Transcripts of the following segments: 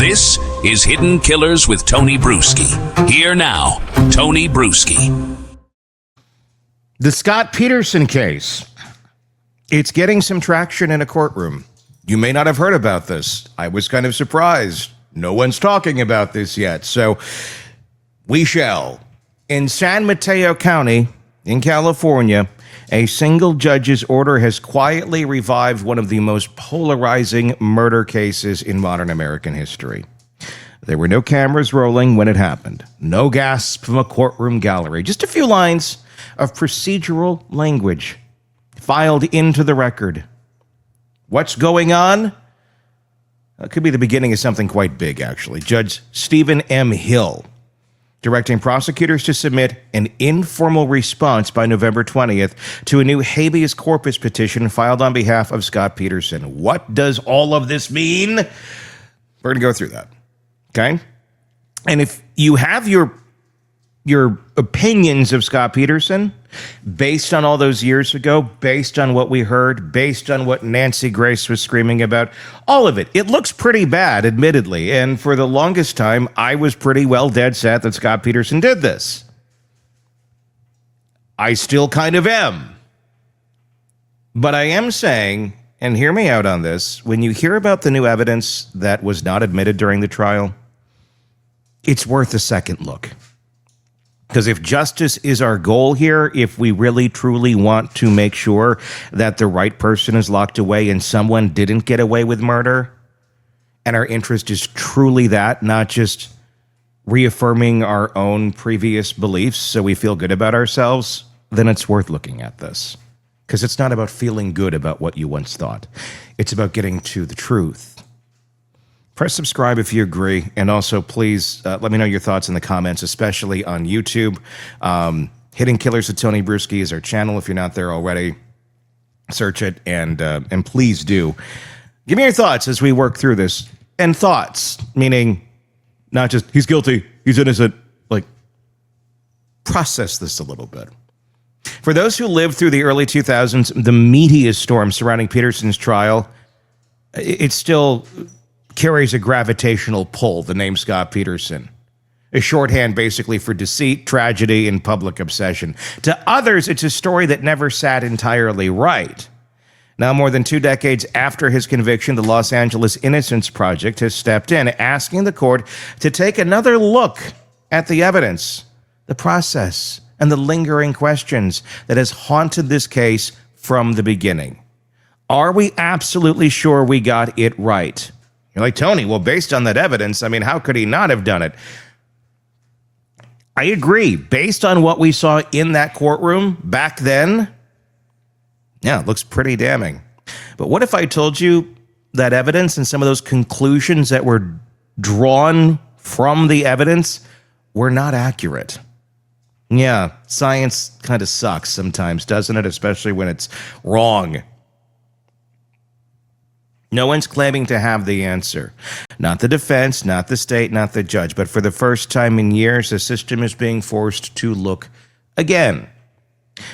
This is Hidden Killers with Tony Brueski. Here now, Tony Brueski. The Scott Peterson case. It's getting some traction in a courtroom. You may not have heard about this. I was kind of surprised. No one's talking about this yet, so we shall. In San Mateo County, in California, a single judge's order has quietly revived one of the most polarizing murder cases in modern American history. There were no cameras rolling when it happened. No gasp from a courtroom gallery. Just a few lines of procedural language filed into the record. What's going on? It could be the beginning of something quite big, actually. Judge Stephen M. Hill directing prosecutors to submit an informal response by November 20th to a new habeas corpus petition filed on behalf of Scott Peterson. What does all of this mean? We're going to go through that, okay? And if you have your opinions of Scott Peterson, based on all those years ago, based on what we heard, based on what Nancy Grace was screaming about, all of it, it looks pretty bad, admittedly. And for the longest time, I was pretty well dead set that Scott Peterson did this. I still kind of am. But I am saying, and hear me out on this, when you hear about the new evidence that was not admitted during the trial, it's worth a second look. Because if justice is our goal here, if we really truly want to make sure that the right person is locked away and someone didn't get away with murder, and our interest is truly that, not just reaffirming our own previous beliefs so we feel good about ourselves, then it's worth looking at this. Because it's not about feeling good about what you once thought. It's about getting to the truth. Press subscribe if you agree, and also please let me know your thoughts in the comments, especially on YouTube. Hidden Killers with Tony Brueski is our channel. If you're not there already, search it, and please do. Give me your thoughts as we work through this. And thoughts, meaning not just, he's guilty, he's innocent. Like, process this a little bit. For those who lived through the early 2000s, the media storm surrounding Peterson's trial, it still carries a gravitational pull, the name Scott Peterson. A shorthand basically for deceit, tragedy, and public obsession. To others, it's a story that never sat entirely right. Now, more than 2 decades after his conviction, the Los Angeles Innocence Project has stepped in, asking the court to take another look at the evidence, the process, and the lingering questions that has haunted this case from the beginning. Are we absolutely sure we got it right? You're like, Tony, well, based on that evidence, I mean, how could he not have done it? I agree. Based on what we saw in that courtroom back then, yeah, it looks pretty damning. But what if I told you that evidence and some of those conclusions that were drawn from the evidence were not accurate? Yeah, science kind of sucks sometimes, doesn't it? Especially when it's wrong. No one's claiming to have the answer. Not the defense, not the state, not the judge. But for the first time in years, the system is being forced to look again.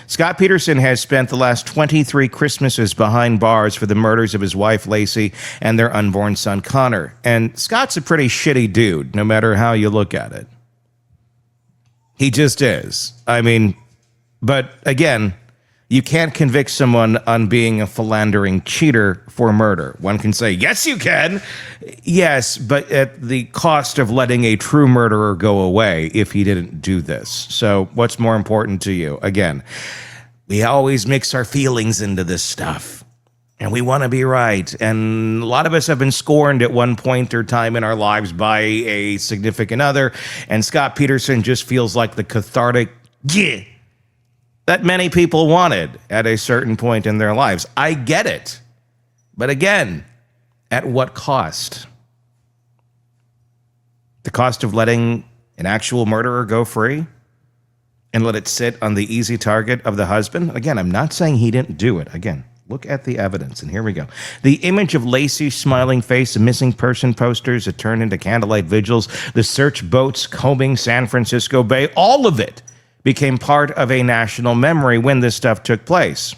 Scott Peterson has spent the last 23 Christmases behind bars for the murders of his wife, Laci, and their unborn son, Connor. And Scott's a pretty shitty dude, no matter how you look at it. He just is. I mean, but again, you can't convict someone on being a philandering cheater for murder. One can say, yes, you can. Yes, but at the cost of letting a true murderer go away if he didn't do this. So what's more important to you? Again, we always mix our feelings into this stuff. And we want to be right. And a lot of us have been scorned at one point or time in our lives by a significant other. And Scott Peterson just feels like the cathartic, yeah, that many people wanted at a certain point in their lives. I get it. But again, at what cost? The cost of letting an actual murderer go free and let it sit on the easy target of the husband? Again, I'm not saying he didn't do it. Again, look at the evidence, and here we go. The image of Laci's smiling face, the missing person posters that turned into candlelight vigils, the search boats combing San Francisco Bay, all of it became part of a national memory when this stuff took place.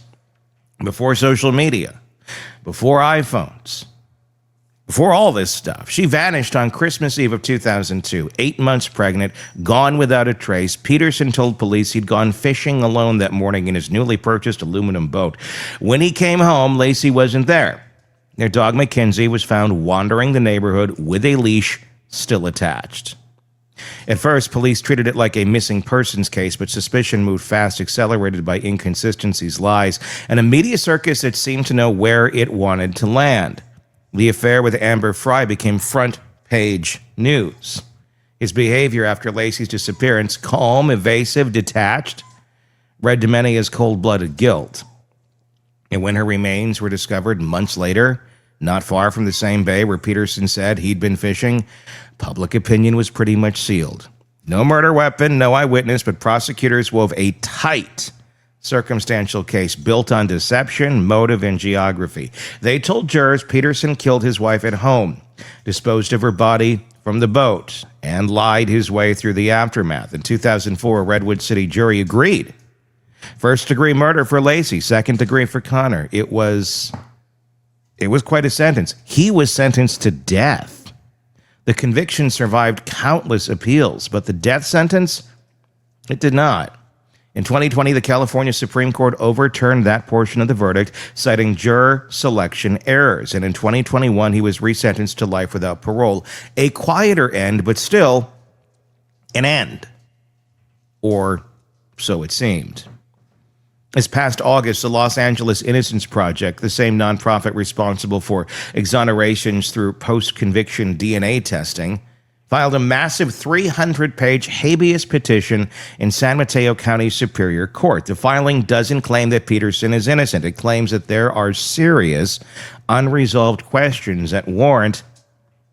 Before social media, before iPhones, Before all this stuff, she vanished on Christmas Eve of 2002, 8 months pregnant, gone without a trace. Peterson told police he'd gone fishing alone that morning in his newly purchased aluminum boat. When he came home, Laci wasn't there. Their dog, Mackenzie, was found wandering the neighborhood with a leash still attached. At first, police treated it like a missing persons case, but suspicion moved fast, accelerated by inconsistencies, lies, and a media circus that seemed to know where it wanted to land. The affair with Amber Fry became front-page news. His behavior after Laci's disappearance, calm, evasive, detached, read to many as cold-blooded guilt. And when her remains were discovered months later, not far from the same bay where Peterson said he'd been fishing, public opinion was pretty much sealed. No murder weapon, no eyewitness, but prosecutors wove a tight circumstantial case built on deception, motive, and geography. They told jurors Peterson killed his wife at home, disposed of her body from the boat, and lied his way through the aftermath. In 2004, a Redwood City jury agreed. First-degree murder for Laci, second-degree for Connor. It was quite a sentence. He was sentenced to death. The conviction survived countless appeals, but the death sentence, it did not. In 2020, the California Supreme Court overturned that portion of the verdict, citing juror selection errors. And in 2021, he was resentenced to life without parole. A quieter end, but still an end. Or so it seemed. This past August, the Los Angeles Innocence Project, the same nonprofit responsible for exonerations through post-conviction DNA testing, filed a massive 300-page habeas petition in San Mateo County Superior Court. The filing doesn't claim that Peterson is innocent. It claims that there are serious, unresolved questions that warrant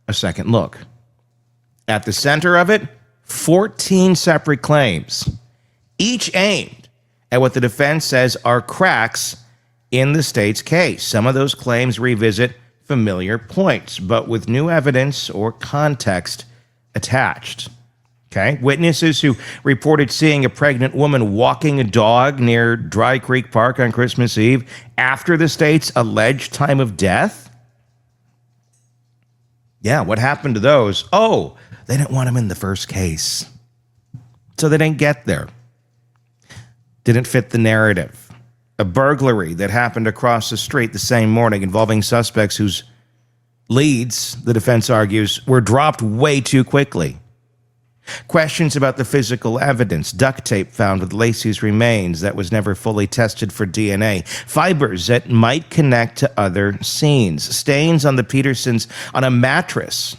a second look. At the center of it, 14 separate claims, each aimed at what the defense says are cracks in the state's case. Some of those claims revisit familiar points, but with new evidence or context attached. Okay? Witnesses who reported seeing a pregnant woman walking a dog near Dry Creek Park on Christmas Eve after the state's alleged time of death. Yeah, what happened to those? Oh, they didn't want him in the first case. So they didn't get there. Didn't fit the narrative. A burglary that happened across the street the same morning involving suspects whose leads, the defense argues, were dropped way too quickly. Questions about the physical evidence, duct tape found with Laci's remains that was never fully tested for DNA, fibers that might connect to other scenes, stains on the Petersons on a mattress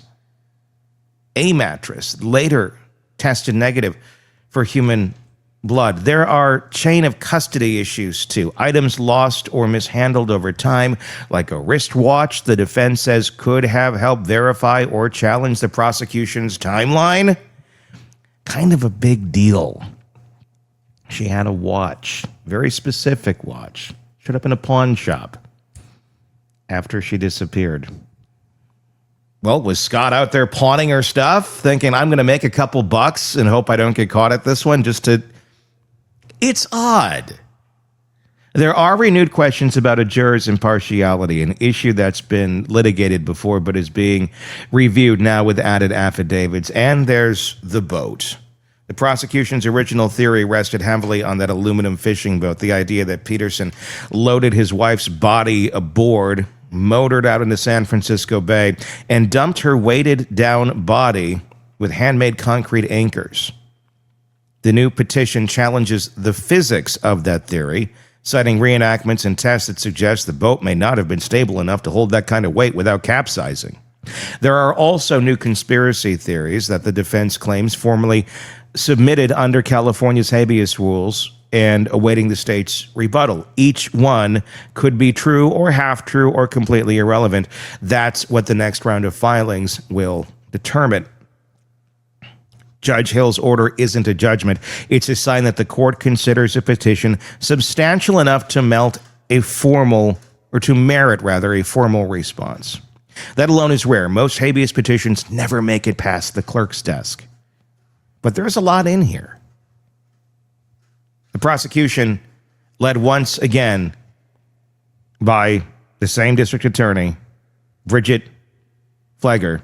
later tested negative for human blood. There are chain of custody issues too. Items lost or mishandled over time, like a wristwatch the defense says could have helped verify or challenge the prosecution's timeline. Kind of a big deal. She had a watch, very specific watch, showed up in a pawn shop after she disappeared. Well, was Scott out there pawning her stuff, thinking, I'm going to make a couple bucks and hope I don't get caught at this one, just to... It's odd. There are renewed questions about a juror's impartiality, an issue that's been litigated before but is being reviewed now with added affidavits. And there's the boat. The prosecution's original theory rested heavily on that aluminum fishing boat, the idea that Peterson loaded his wife's body aboard, motored out into San Francisco Bay, and dumped her weighted down body with handmade concrete anchors. The new petition challenges the physics of that theory, citing reenactments and tests that suggest the boat may not have been stable enough to hold that kind of weight without capsizing. There are also new conspiracy theories that the defense claims formally submitted under California's habeas rules and awaiting the state's rebuttal. Each one could be true or half true or completely irrelevant. That's what the next round of filings will determine. Judge Hill's order isn't a judgment. It's a sign that the court considers a petition substantial enough to merit a formal response. That alone is rare. Most habeas petitions never make it past the clerk's desk. But there's a lot in here. The prosecution, led once again by the same district attorney, Bridget Flagger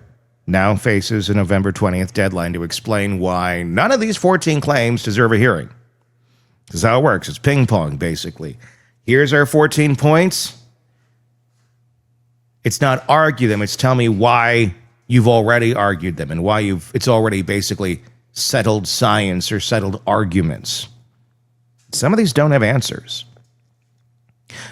now faces a November 20th deadline to explain why none of these 14 claims deserve a hearing. This is how it works. It's ping pong, basically. Here's our 14 points. It's not argue them. It's tell me why you've already argued them and why it's already basically settled science or settled arguments. Some of these don't have answers.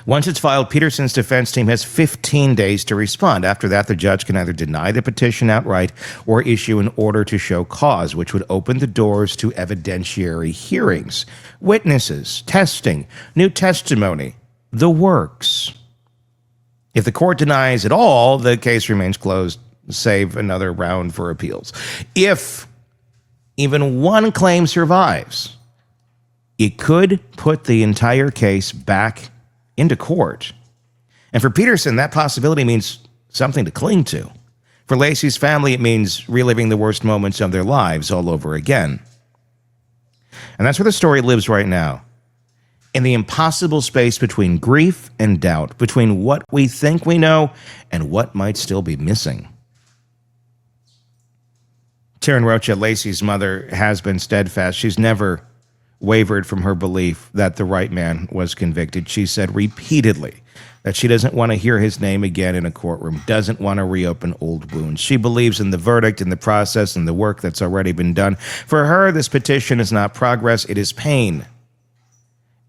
Once it's filed, Peterson's defense team has 15 days to respond. After that, the judge can either deny the petition outright or issue an order to show cause, which would open the doors to evidentiary hearings, witnesses, testing, new testimony, the works. If the court denies it all, the case remains closed, save another round for appeals. If even one claim survives, it could put the entire case back into court. And for Peterson, that possibility means something to cling to. For Laci's family, it means reliving the worst moments of their lives all over again. And that's where the story lives right now. In the impossible space between grief and doubt, between what we think we know and what might still be missing. Taryn Rocha, Laci's mother, has been steadfast. She's never wavered from her belief that the right man was convicted. She said repeatedly that she doesn't want to hear his name again in a courtroom, doesn't want to reopen old wounds. She believes in the verdict, in the process, and the work that's already been done. For her, this petition is not progress, it is pain.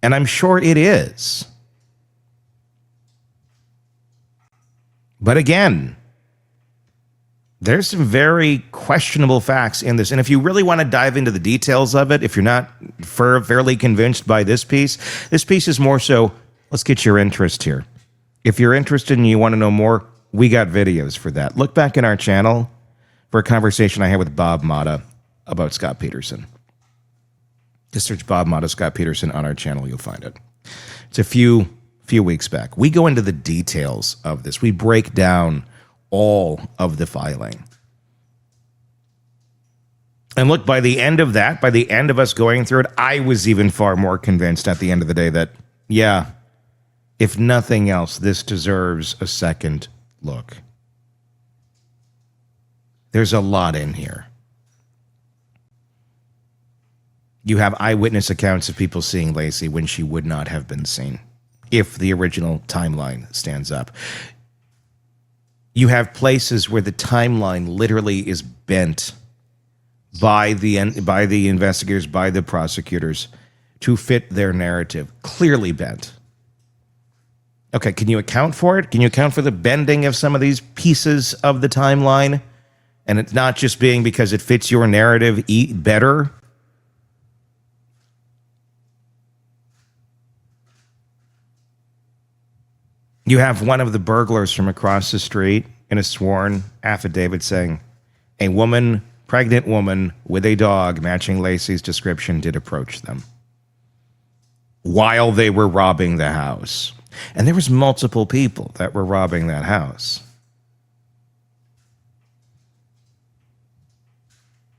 And I'm sure it is. But again, there's some very questionable facts in this. And if you really want to dive into the details of it, if you're not fairly convinced by this piece is more so, let's get your interest here. If you're interested and you want to know more, we got videos for that. Look back in our channel for a conversation I had with Bob Motta about Scott Peterson. Just search Bob Motta, Scott Peterson on our channel, you'll find it. It's a few weeks back. We go into the details of this. We break down all of the filing. And look, by the end of that, by the end of us going through it, I was even far more convinced at the end of the day that, yeah, if nothing else, this deserves a second look. There's a lot in here. You have eyewitness accounts of people seeing Laci when she would not have been seen, if the original timeline stands up. You have places where the timeline literally is bent by the investigators, by the prosecutors, to fit their narrative. Clearly bent. Okay, can you account for it? Can you account for the bending of some of these pieces of the timeline? And it's not just being because it fits your narrative better. You have one of the burglars from across the street in a sworn affidavit saying, a pregnant woman with a dog matching Laci's description did approach them while they were robbing the house. And there was multiple people that were robbing that house.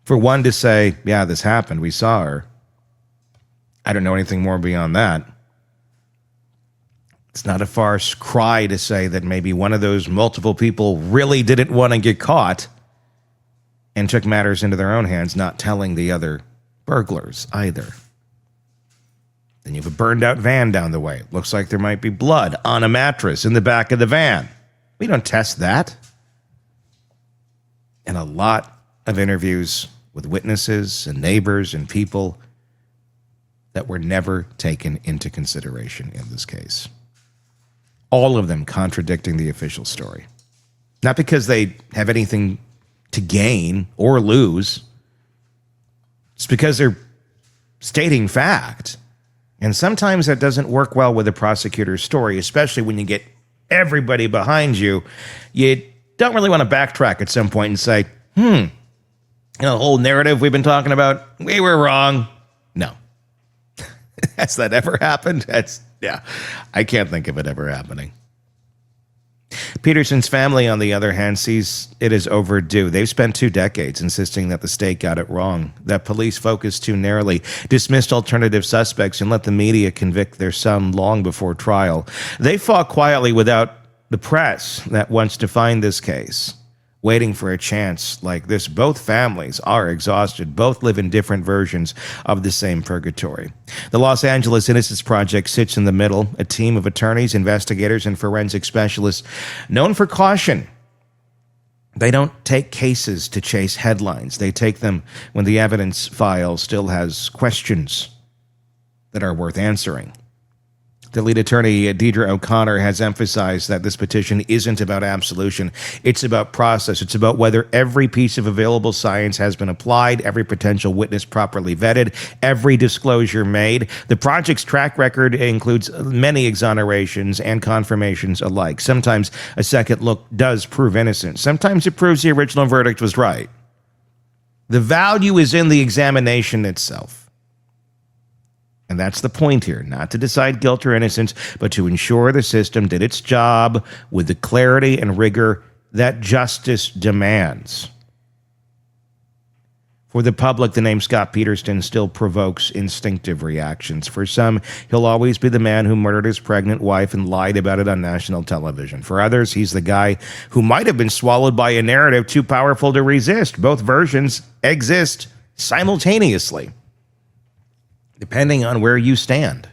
For one to say, yeah, this happened, we saw her. I don't know anything more beyond that. It's not a far cry to say that maybe one of those multiple people really didn't want to get caught and took matters into their own hands, not telling the other burglars either. Then you have a burned out van down the way. It looks like there might be blood on a mattress in the back of the van. We don't test that. And a lot of interviews with witnesses and neighbors and people that were never taken into consideration in this case. All of them contradicting the official story. Not because they have anything to gain or lose. It's because they're stating fact. And sometimes that doesn't work well with a prosecutor's story, especially when you get everybody behind you. You don't really want to backtrack at some point and say, the whole narrative we've been talking about, we were wrong. No. Has that ever happened? I can't think of it ever happening. Peterson's family, on the other hand, sees it as overdue. They've spent 2 decades insisting that the state got it wrong, that police focused too narrowly, dismissed alternative suspects, and let the media convict their son long before trial. They fought quietly without the press that wants to find this case, waiting for a chance like this. Both families are exhausted. Both live in different versions of the same purgatory. The Los Angeles Innocence Project sits in the middle, a team of attorneys, investigators, and forensic specialists known for caution. They don't take cases to chase headlines. They take them when the evidence file still has questions that are worth answering. The lead attorney, Deidre O'Connor, has emphasized that this petition isn't about absolution. It's about process. It's about whether every piece of available science has been applied, every potential witness properly vetted, every disclosure made. The project's track record includes many exonerations and confirmations alike. Sometimes a second look does prove innocent. Sometimes it proves the original verdict was right. The value is in the examination itself. And that's the point here, not to decide guilt or innocence, but to ensure the system did its job with the clarity and rigor that justice demands. For the public, the name Scott Peterson still provokes instinctive reactions. For some, he'll always be the man who murdered his pregnant wife and lied about it on national television. For others, he's the guy who might have been swallowed by a narrative too powerful to resist. Both versions exist simultaneously, depending on where you stand.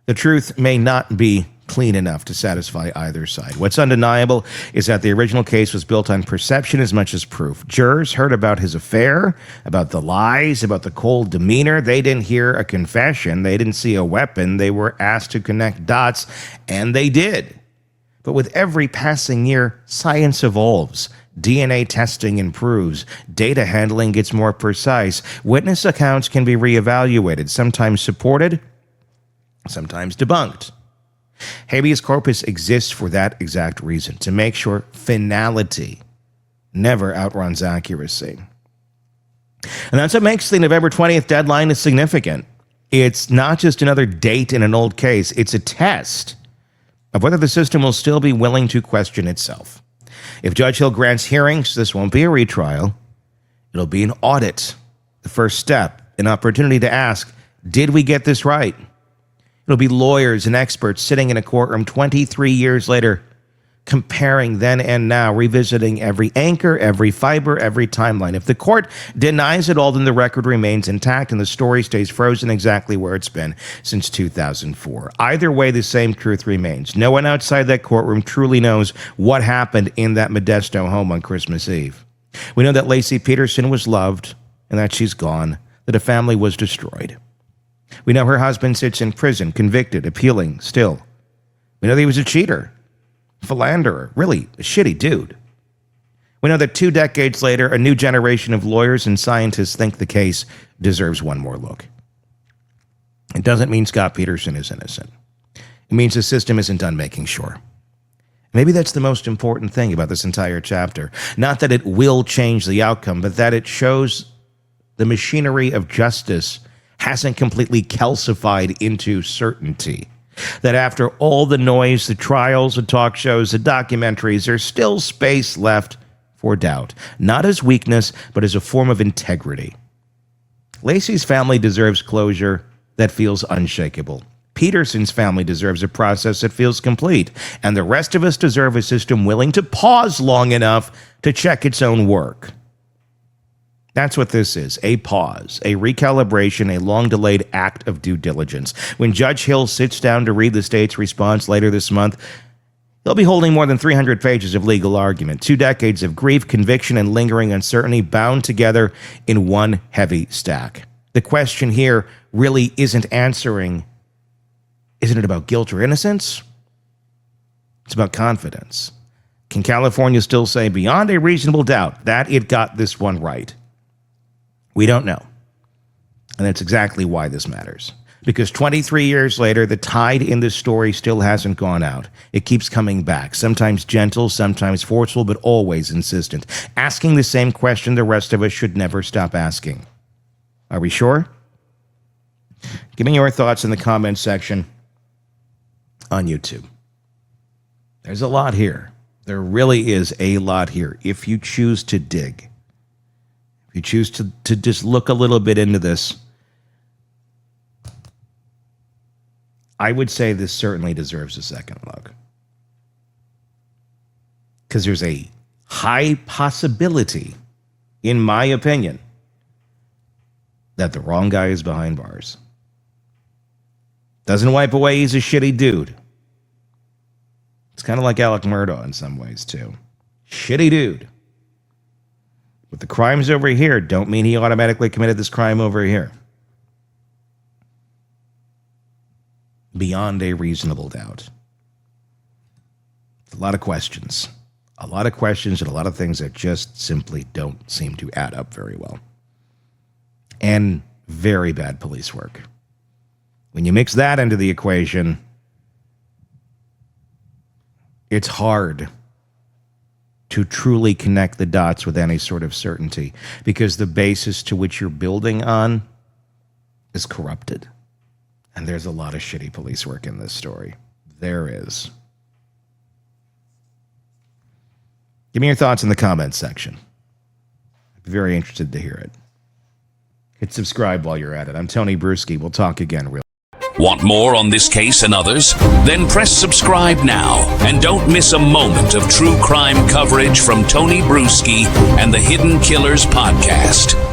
The truth may not be clean enough to satisfy either side. What's undeniable is that the original case was built on perception as much as proof. Jurors heard about his affair, about the lies, about the cold demeanor. They didn't hear a confession. They didn't see a weapon. They were asked to connect dots, and they did. But with every passing year, science evolves. DNA testing improves. Data handling gets more precise. Witness accounts can be reevaluated, sometimes supported, sometimes debunked. Habeas corpus exists for that exact reason, to make sure finality never outruns accuracy. And that's what makes the November 20th deadline significant. It's not just another date in an old case. It's a test of whether the system will still be willing to question itself. If Judge Hill grants hearings, this won't be a retrial. It'll be an audit. The first step, an opportunity to ask, did we get this right? It'll be lawyers and experts sitting in a courtroom 23 years later, comparing then and now, revisiting every anchor, every fiber, every timeline. If the court denies it all, then the record remains intact and the story stays frozen exactly where it's been since 2004. Either way, the same truth remains. No one outside that courtroom truly knows what happened in that Modesto home on Christmas Eve. We know that Laci Peterson was loved and that she's gone, that a family was destroyed. We know her husband sits in prison, convicted, appealing still. We know that he was a cheater, philanderer, really a shitty dude. We know that 2 decades later, a new generation of lawyers and scientists think the case deserves one more look. It doesn't mean Scott Peterson is innocent. It means the system isn't done making sure. Maybe that's the most important thing about this entire chapter. Not that it will change the outcome, but that it shows the machinery of justice hasn't completely calcified into certainty. That after all the noise, the trials, the talk shows, the documentaries, there's still space left for doubt. Not as weakness, but as a form of integrity. Laci's family deserves closure that feels unshakable. Peterson's family deserves a process that feels complete. And the rest of us deserve a system willing to pause long enough to check its own work. That's what this is, a pause, a recalibration, a long-delayed act of due diligence. When Judge Hill sits down to read the state's response later this month, he'll be holding more than 300 pages of legal argument, 2 decades of grief, conviction, and lingering uncertainty bound together in one heavy stack. The question here really isn't it about guilt or innocence? It's about confidence. Can California still say beyond a reasonable doubt that it got this one right? We don't know. And that's exactly why this matters. Because 23 years later, the tide in this story still hasn't gone out. It keeps coming back, sometimes gentle, sometimes forceful, but always insistent. Asking the same question the rest of us should never stop asking. Are we sure? Give me your thoughts in the comments section on YouTube. There's a lot here. There really is a lot here if you choose to dig. If you choose to just look a little bit into this, I would say this certainly deserves a second look. Because there's a high possibility, in my opinion, that the wrong guy is behind bars. Doesn't wipe away he's a shitty dude. It's kind of like Alec Murdaugh in some ways, too. Shitty dude. But the crimes over here don't mean he automatically committed this crime over here. Beyond a reasonable doubt. A lot of questions. A lot of questions and a lot of things that just simply don't seem to add up very well. And very bad police work. When you mix that into the equation, it's hard to truly connect the dots with any sort of certainty because the basis to which you're building on is corrupted. And there's a lot of shitty police work in this story. There is. Give me your thoughts in the comments section. I'd be very interested to hear it. Hit subscribe while you're at it. I'm Tony Brueski. We'll talk again real. Want more on this case and others? Then press subscribe now and don't miss a moment of true crime coverage from Tony Brueski and the Hidden Killers podcast.